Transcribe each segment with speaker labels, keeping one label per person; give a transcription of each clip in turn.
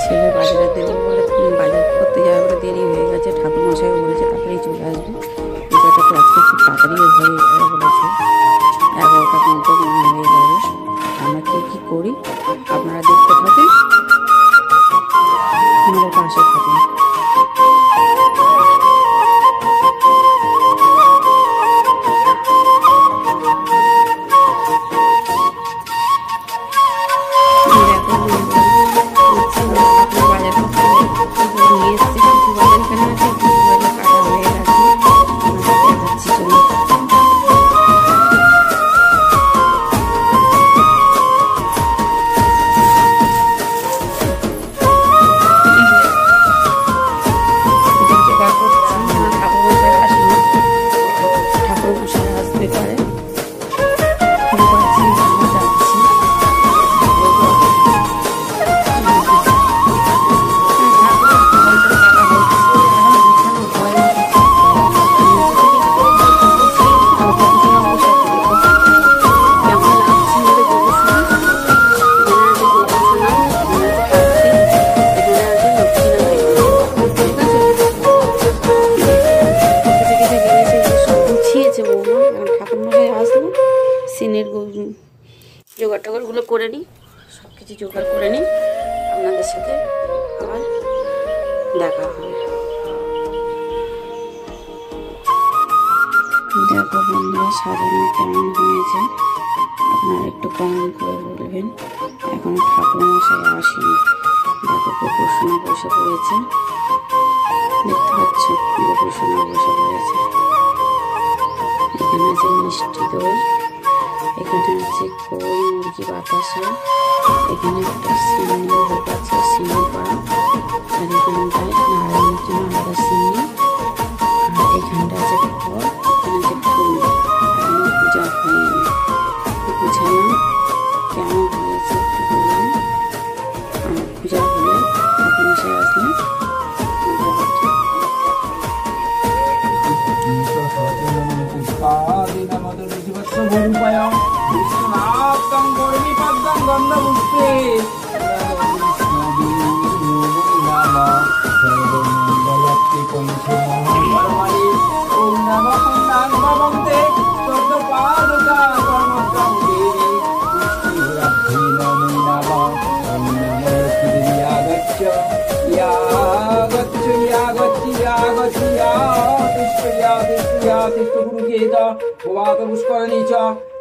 Speaker 1: ছেলে বাজারে দেবো বলে বাজার করতে যাবে বলে দেরি হয়ে গেছে, ঠাকুরমশাই বলেছে তাড়াতাড়ি চলে আসবে। পুজোটা তো আজকে খুব তাড়াতাড়ি হয়ে যাবে বলেছে, 11টার মধ্যে মনে হয়ে যাবে। আমরা কী করি আপনারা দেখতে থাকুন, আমাদের পাশে থাকুন। সিনের জোগাড় টোগাড়গুলো করে নিই, সব কিছু জোগাড় করে নিই, আপনাদের সাথে আবার দেখা হবে। দেখো বন্ধুরা সাজানো কেমন হয়েছে আপনারা একটু কমেন্ট করে বলবেন। এখনো ঠাকুরমশাই আসেনি, দেখো গোপুসোনা বসে পড়েছে, দেখতে পাচ্ছ গোপুসোনা বসে পড়েছে। এখানে আছে মিষ্টি দই, এখানে আছে কই মুরগি বাতাসা, এখানে একটা সিমনি ভোগ আছে, সিমনি করা, আর এখানটায় নারায়ণের জন্য আলাদা সিমনি, আর এখানটা আছে ফল, এখানে আছে ফুল। এখনো পূজা হয়নি, বুঝালাম কেমন হয়েছে একটু বললাম। আমার পূজা হলে ঠাকুরমশাই আসলে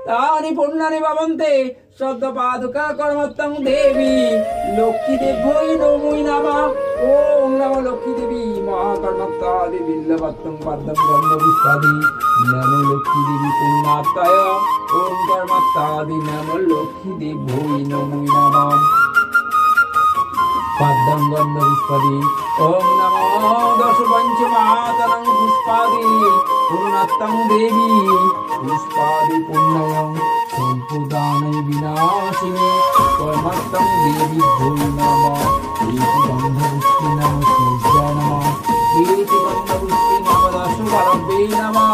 Speaker 2: तानि पुण्यानि भवन्ते श्रद्धपादुका कर्मत्तं देवी लक्ष्मी देव्यै नमो नमः। ओम नमो लक्ष्मी देवी महाकर्मत्तादि बिल्लपत्रं पद्मं गन्धपुष्पादि नमो लक्ष्मी देवी पुण्यात्ताय ओम कर्मत्तादि नमो लक्ष्मी देव्यै नमो नमः। पद्मं गन्धपुष्पादि ओम नमो दश पंचमातरं पुष्पादि पूर्णत्तं देवी पुष्पादि पुण्यं संपुदानै विनाशिनी कर्मत्तं देवी भूय नमः। एति गन्धपुष्पे नमः सूर्याय नमः, एति गन्धपुष्पे नमः दशवरवे नमः,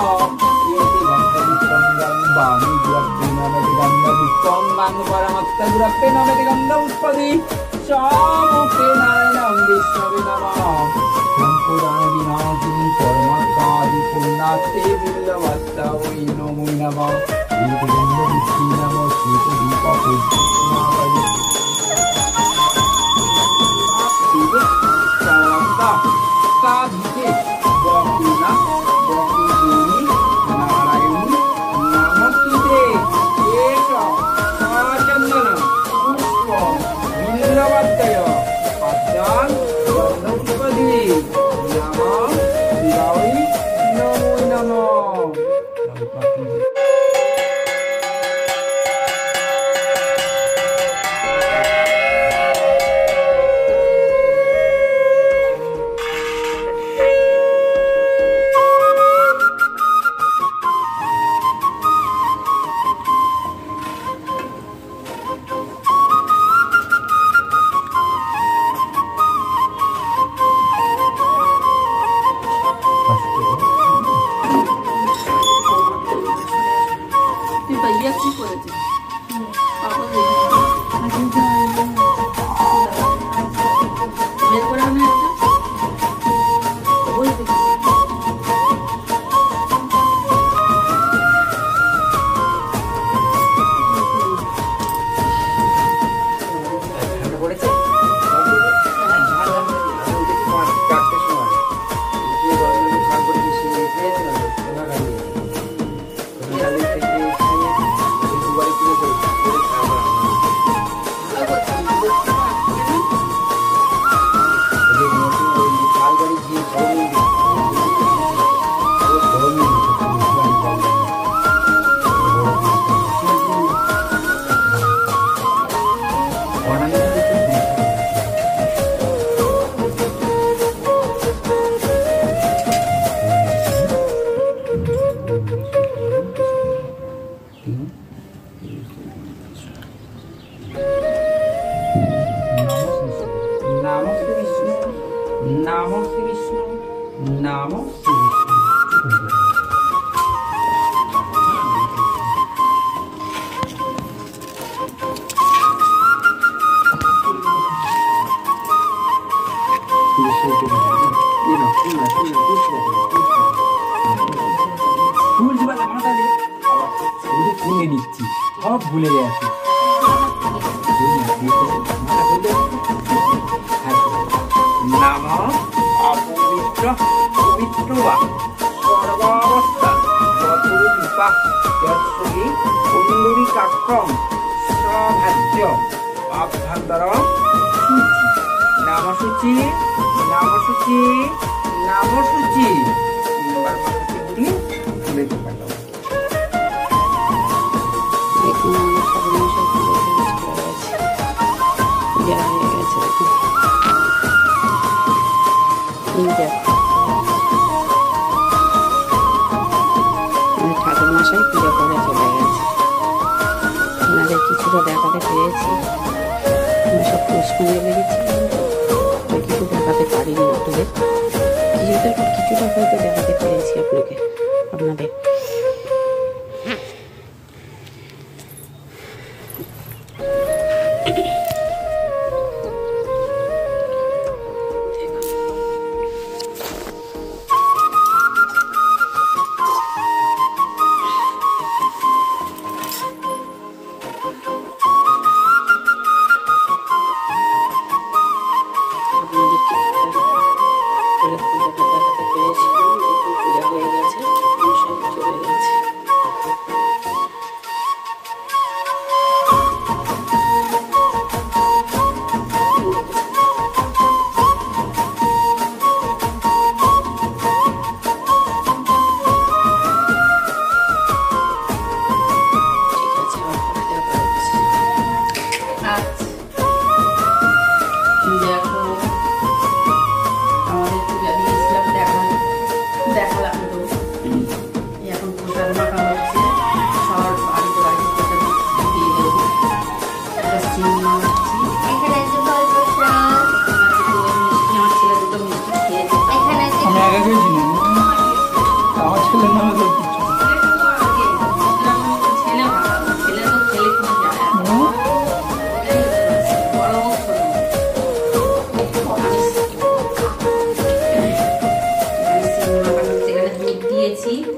Speaker 2: एति गन्धपुष्पं गन्धामि गुरवे नमः, एति गन्धपुष्पं गन्धपरमत्तगुरवे नमः, एति गन्धपुष्पदि शामुखे नारायणं विष्णवे नमः। संपुदानै विनाशिनी कर्मत्तादि पुण्यात्ते बिल्लवत्तवै नमो नमः। एति गन्धपुष्पे नमः शीतदीपपुष्पे সব ভুলে গেছি নাম অপবিত্র পবিত্র বা সর্বাবস্থা কৃপা কুণ্ডলিকাক্ষম স্বভাজ্য অভ্যন্তর সূচি নামসূচি নামসূচি নামসূচি লিখে পাঠাও।
Speaker 1: ঠাকুর মশাই পুজো করে চলে গেছে, ওনাদের কিছুটা দেখাতে পেরেছি। আমি সব পুষ্পে লেগেছি, কিছু দেখাতে পারিনি আপনাদের, কিছুটা হয়তো দেখাতে পেরেছি আপনাদের।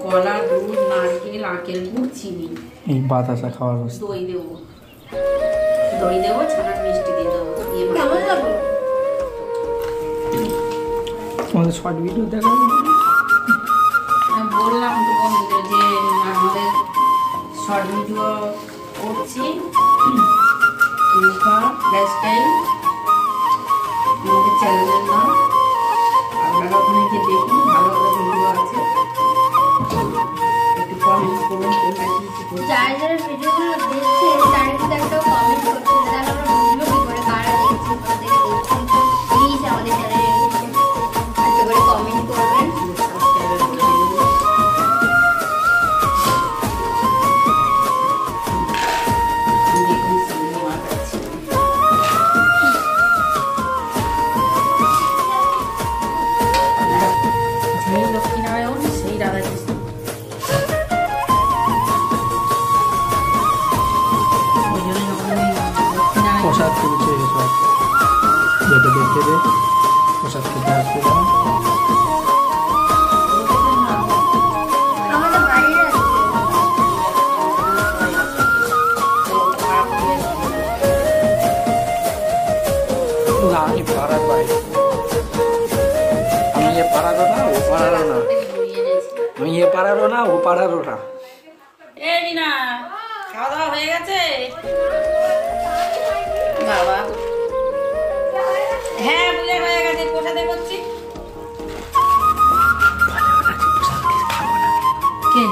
Speaker 3: কলা, দুধ, নারকেল, আখের গুড়, চিনি,
Speaker 2: এই বাতাসা খাওয়ার
Speaker 3: দই দেবো, ছানার মিষ্টি দিয়ে দেবো। কেমন লাগলো
Speaker 2: তোমাদের শর্ট ভিডিও দেখাবো?
Speaker 3: আমি বললাম তো বন্ধুদের যে আমাদের শর্ট ভিডিও করছি, লাইফস্টাইল আমাদের চ্যানেলের নাম, আপনারা ওখানে গিয়ে দেখুন, ভালো ভালো ভিডিও আছে, একটু কমেন্ট করুন কোনটা কি করছে।
Speaker 4: যারা যারা ভিডিওগুলো দেখছে তারা কিন্তু একটা কমেন্ট করছে, তাহলে আমরা বুঝবো কি করে কারা দেখছে, কোথা থেকে দেখছে। প্লিজ আমাদের চ্যানেলে একটা করে কমেন্ট করবেন।
Speaker 3: সাবস্ক্রাইব করে দিন। দেখুন সিনেমা আছে, যেই লক্ষ্মীনারায়ণ সেই রাধাকৃষ্ণ। ওই জন্য ওখানে লক্ষ্মীনারায়ণ
Speaker 2: প্রসাদ করেছে সব যেটা দেখতে দে, প্রসাদ খেতে আসবে না।
Speaker 4: আমাদের বাড়ির আছে
Speaker 2: না আমি পাড়ার বাইরে, আমি এ পাড়ারও না ও পাড়ারও না, আমি এ পাড়ারও না ও পাড়ারও না।
Speaker 3: এই রিনা, খাওয়া দাওয়া হয়ে গেছে? বাবা হ্যাঁ বুঝে হয়ে গেছে, কোথাতে করছি কে?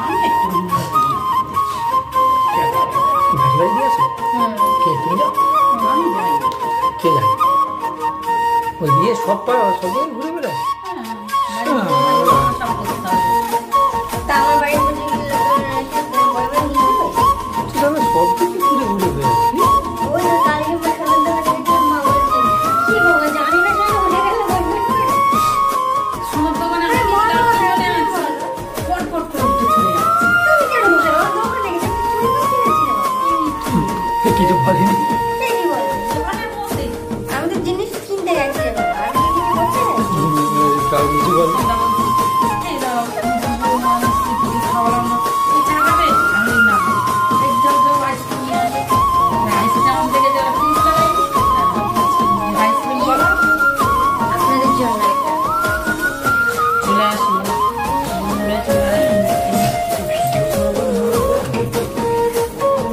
Speaker 3: আমি
Speaker 2: সব পায় সবাই ঘুরে বেড়ায়।
Speaker 3: সব করতে হবে।
Speaker 4: তা আমার বাড়ির মধ্যে বড় নিয়ে যাবে
Speaker 2: ঠিক আছে সব দিকে ঘুরে ঘুরে বেড়াচ্ছি।
Speaker 4: ওই কালকে মশলার দোকানে গেছিলাম মা বলছে কি বাবা জানি না জানি উঠে গেল বয়ফ্রেন্ড করে
Speaker 3: সোনার দোকানে আমি গেছিলাম, কি মনে আছে? পট করে উঠে চলে যাচ্ছে।
Speaker 4: তুমি কেন বলে ওর দোকানে গেছে চুরি করতে গেছিল
Speaker 2: কিছু বলিনি।
Speaker 4: সে কি বলে
Speaker 3: দোকানের মধ্যে
Speaker 4: আমি তো জিনিস কিনতে গেছি বাবা আর কি কিছু করতে
Speaker 2: কাউ কিছু বল।
Speaker 3: এই দাও, খাওয়ার আমরা এই চা খাবে? আমি না। এই যাও যাও আইসক্রিম নিয়ে আসো। আইসক্রিম আমার থেকে যারা ফ্রিজ লাগাই, আইসক্রিম বলো।
Speaker 4: আপনাদের জন্য একটা
Speaker 3: চলে আসুন, বন্ধুরা চলে আসুন।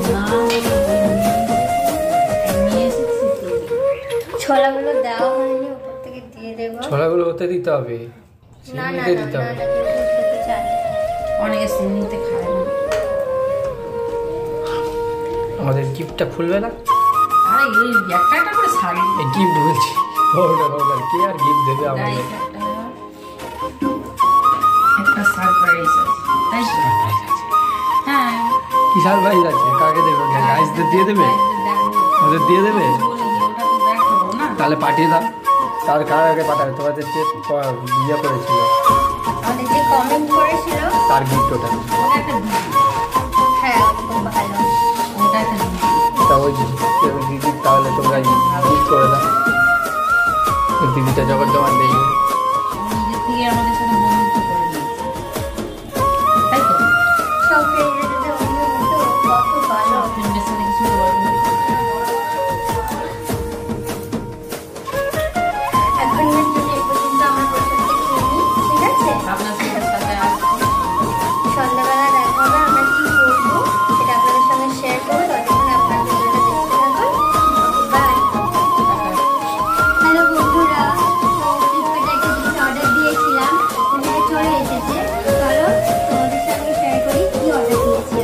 Speaker 3: না, নিয়ে এসেছি তো।
Speaker 4: ছোলাগুলো দেওয়া হয়নি উপর থেকে দিয়ে দেবো
Speaker 2: ছড়াগুলো হতে দিতে হবে,
Speaker 4: না না
Speaker 2: সিমনিতে
Speaker 4: না
Speaker 2: দিতে
Speaker 4: না
Speaker 2: হবে।
Speaker 4: না কিন্তু খেতে চায়
Speaker 3: অনেকে সিমনিতে খায় না।
Speaker 2: আমাদের গিফটটা খুলবে না?
Speaker 3: আরে এই একটা একটা করে শাড়ি
Speaker 2: এই গিফট বলছি, ওটা কে আর গিফট দেবে
Speaker 3: তাই
Speaker 2: আমাদের?
Speaker 3: একটা সারপ্রাইজ আছে, তাই তো? হ্যাঁ,
Speaker 2: কি সারপ্রাইজ আছে? কাকে দেবে? গাইসদের দিয়ে দেবে? ওদের দিয়ে দেবে?
Speaker 3: ওটা তো দেখাবো না।
Speaker 2: তাহলে পাঠিয়ে দাও। তার কার আগে পাঠাবে? তোমাদের যে বিয়ে করেছিল
Speaker 4: আমাদের যে কমেন্ট করেছিল
Speaker 2: তার গিফট ওটা।
Speaker 3: ওটা একটা দিদি,
Speaker 4: হ্যাঁ খুব ভালো
Speaker 3: ওটা একটা দিদি।
Speaker 2: তা ওই দিদি তাহলে তোমরা গিফট করে দাও। ওই দিদিটা যখন তোমার দেখবে
Speaker 3: নিজের থেকে আমাদের সাথে বন্ধুত্ব করে দিয়েছে, তাই তো?
Speaker 4: সব ফ্রেন্ডের সাথে অন্য মতো কত ভালো
Speaker 3: ফ্রেন্ডের সাথে কিছু বলবো।
Speaker 4: এখনের জন্য এই পর্যন্ত আমরা প্রসাদটা খেয়ে নিই ঠিক আছে
Speaker 3: আপনাদের সাথে আসবো।
Speaker 4: সন্ধ্যাবেলা দেখা হবে আমরা কি করবো সেটা আপনাদের সঙ্গে শেয়ার করবো ততক্ষণ আপনার ভিডিওটা দেখতে থাকুন বাই হ্যালো বন্ধুরা ফ্লিপকার্টে একটা জিনিস অর্ডার দিয়েছিলাম ওখানে চলে এসেছে চলো তোমাদের সঙ্গে শেয়ার করি কি অর্ডার দিয়েছি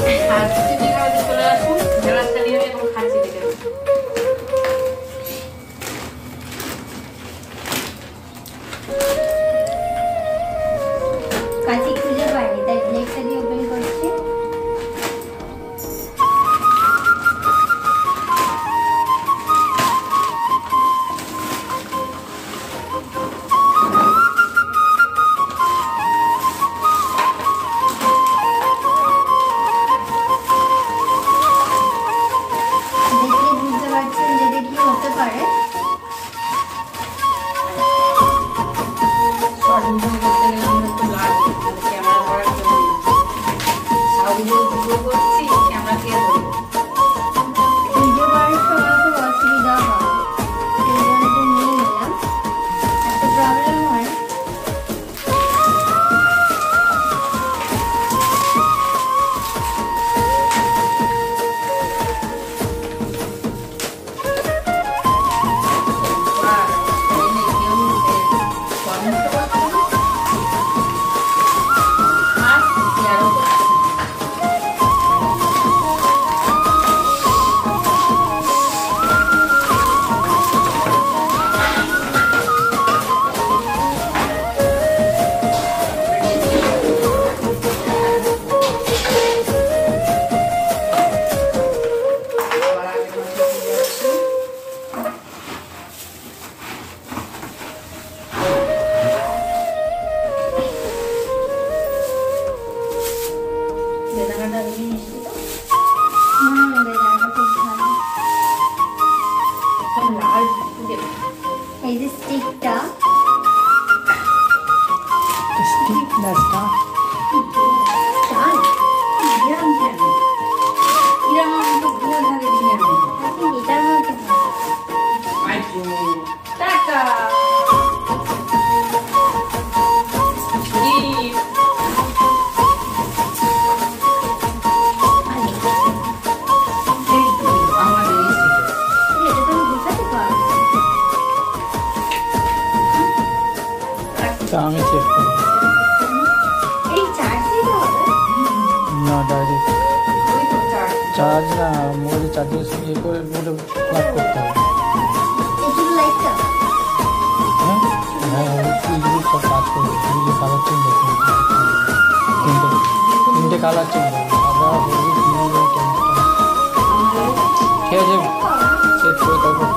Speaker 4: আমরা
Speaker 3: আর চিনি খাওয়াতে চলে আসুন, ঝালাসটা নিয়ে এবং খাচ্ছি দেখে।
Speaker 4: কাঁচি খুঁজে পাইনি তাই ব্লেডটা দিয়ে ওপেন করছি দেখলে বুঝতে পারছেন যে এটা কি হতে পারে
Speaker 3: শর্ট ভিডিও করতে গেলে আমরা একটু লাগবে, ক্যামেরা ধরার জন্য। সাউন্ড ভিডিও করছি, ক্যামেরা কে ধরবো?
Speaker 4: ভিডিও করার সময় খুব অসুবিধা হয় সেই জন্য এটা নিয়ে নিলাম একটা প্রবলেম হয়
Speaker 3: আর এনে কেউ কমেন্ট করছে না। আর শেয়ারও করছে না। আবার আগের মতো ফিরে আসছি। বেদানাটা দেখে মিষ্টি তো?
Speaker 4: বেদানাটা খুব ভালো
Speaker 3: সব লাল ফুটে।
Speaker 4: এই যে স্টিকটা
Speaker 2: স্টিক না স্টার?
Speaker 4: চাল
Speaker 3: ইরাম কেন? ইরাম আমি তো ভুল ভাবে দিলাম।
Speaker 4: আপনি এটার মধ্যে
Speaker 3: আইকো, টাটা। গিফট। এই তো আমাদের এসেছে।
Speaker 4: এটা তো আমি ঢুকাতে পারবো
Speaker 2: তা আমি চেক করব
Speaker 4: এই চার্জ দিতে হবে
Speaker 2: না ডাইরেক্ট
Speaker 3: ওই তো চার্জ।
Speaker 2: চার্জ না মোবাইলে চার্জিং ইয়ে করে মোটে প্লাগ করতে হবে।
Speaker 4: এটা লাইক
Speaker 5: সব কাজ করবে, দুটো কালার চেঞ্জ আছে, তিনটে কালার চেঞ্জ হবে, সাদা হলুদ নীল এবং টমেটো। ঠিক আছে, সেট করে তারপর